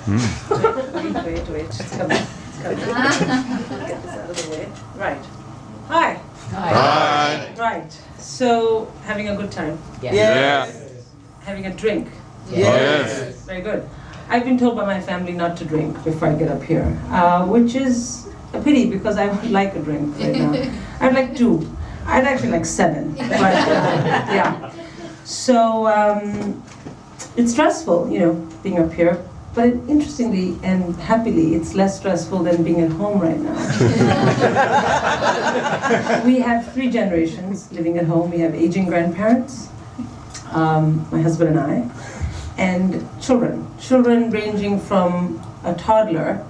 Wait. It's coming. Get this out of the way. Right. Hi. Hi. Right. So, having a good time? Yes. Having a drink? Yes. Very good. I've been told by my family not to drink before I get up here, which is a pity because I would like a drink right now. I'd like 2. I'd actually like 7, but yeah. So it's stressful, being up here. But interestingly and happily, it's less stressful than being at home right now. We have 3 generations living at home. We have aging grandparents, my husband and I, and children. Children ranging from a toddler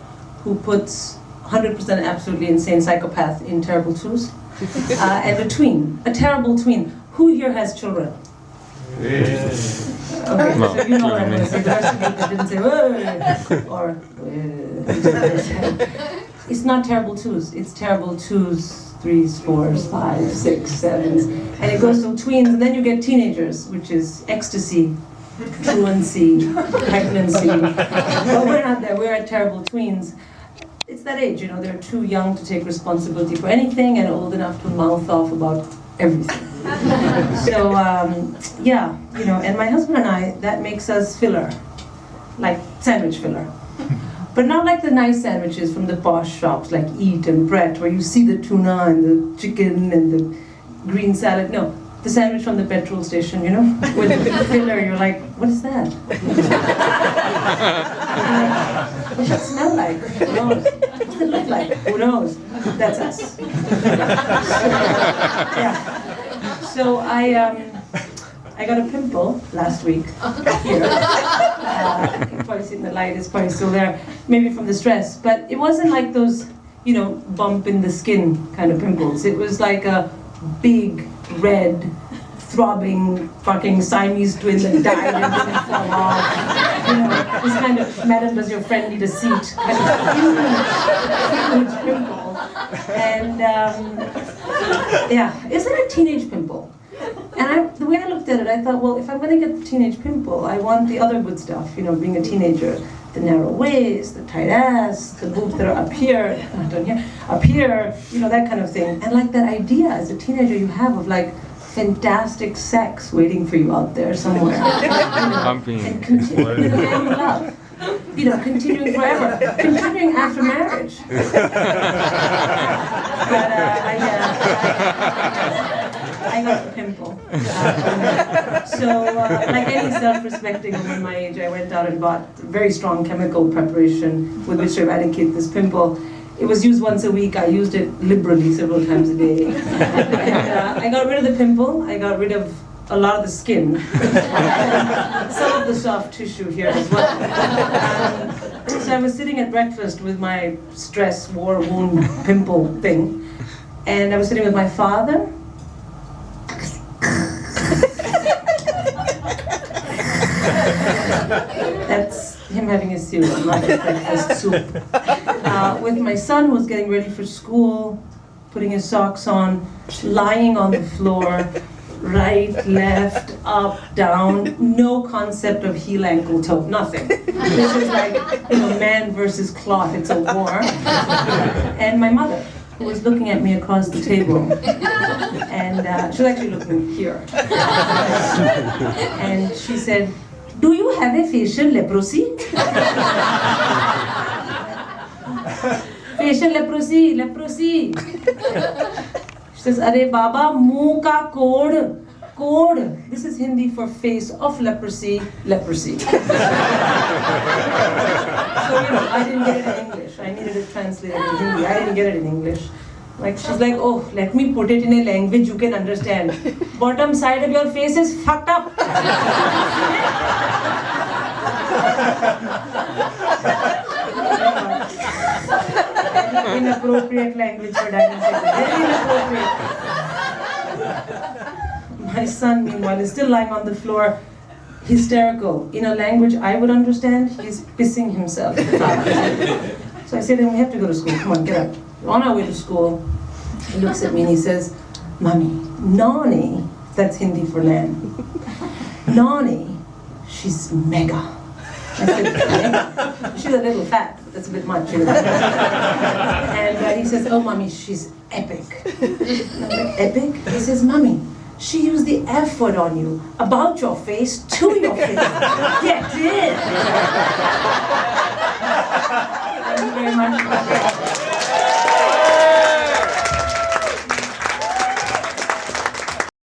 who puts 100% absolutely insane psychopath in terrible twos, and a tween, a terrible tween. Who here has children? Yes. Okay, No, so you know what I'm going to say. The rest of you that didn't say, "Whoa," or it's not terrible twos. It's terrible 2s, 3s, 4s, 5s, 6s, 7s, and it goes to tweens, and then you get teenagers, which is ecstasy, truancy, pregnancy. But we're not there. We're at terrible tweens. It's that age, they're too young to take responsibility for anything and old enough to mouth off about everything. So, and my husband and I, that makes us filler, like sandwich filler. But not like the nice sandwiches from the posh shops like Eat and Pret, where you see the tuna and the chicken and the green salad. No, the sandwich from the petrol station, with the filler, you're like, what is that? What does it smell like? Who knows? What does it look like? Who knows? That's us. Yeah. So I got a pimple last week here. You've probably seen the light, it's probably still there, maybe from the stress. But it wasn't like those, bump in the skin kind of pimples. It was like a big, red, throbbing, fucking Siamese twin that died and didn't fall off. This kind of, madam, does your friend need a seat? Kind of huge pimple. And it's like a teenage pimple. And the way I looked at it, I thought, well, if I'm going to get the teenage pimple, I want the other good stuff, being a teenager. The narrow waist, the tight ass, the boobs that are up here, not down here, up here, that kind of thing. And like that idea as a teenager you have of like fantastic sex waiting for you out there somewhere. And continuing the long love. Continuing forever. Continuing after marriage. But I got a pimple. So, like any self-respecting woman my age, I went out and bought very strong chemical preparation with which to eradicate this pimple. It was used once a week. I used it liberally several times a day. And, I got rid of the pimple. I got rid of a lot of the skin. Some of the soft tissue here as well. So I was sitting at breakfast with my stress, war, wound, pimple thing. And I was sitting with my father. That's him having his cereal, not his breakfast soup. With my son who was getting ready for school, putting his socks on, lying on the floor, right, left, up, down, no concept of heel, ankle, toe, nothing. This is like, man versus cloth, it's a war. And my mother, who was looking at me across the table, and she was actually looking here. And she said, "Do you have a facial leprosy?" Facial leprosy. She says, "Arey Baba, muh ka code. This is Hindi for face of leprosy. So, I didn't get it in English. I needed it translated in Hindi. I didn't get it in English. She's like, oh, let me put it in a language you can understand. Bottom side of your face is fucked up. Very inappropriate language for dining table. Very inappropriate. My son, meanwhile, is still lying on the floor, hysterical. In a language I would understand, he's pissing himself. So I said to him, we have to go to school. Come on, get up. We're on our way to school. He looks at me and he says, "Mommy, Nani," that's Hindi for Nan. "Nani, she's mega." I said, "Okay." She's a little fat, but that's a bit much. And he says, "Oh, mommy, she's epic." And I'm like, "Epic?" He says, "Mommy, she used the F word on you, about your face, to your face. Get in." Thank you very much.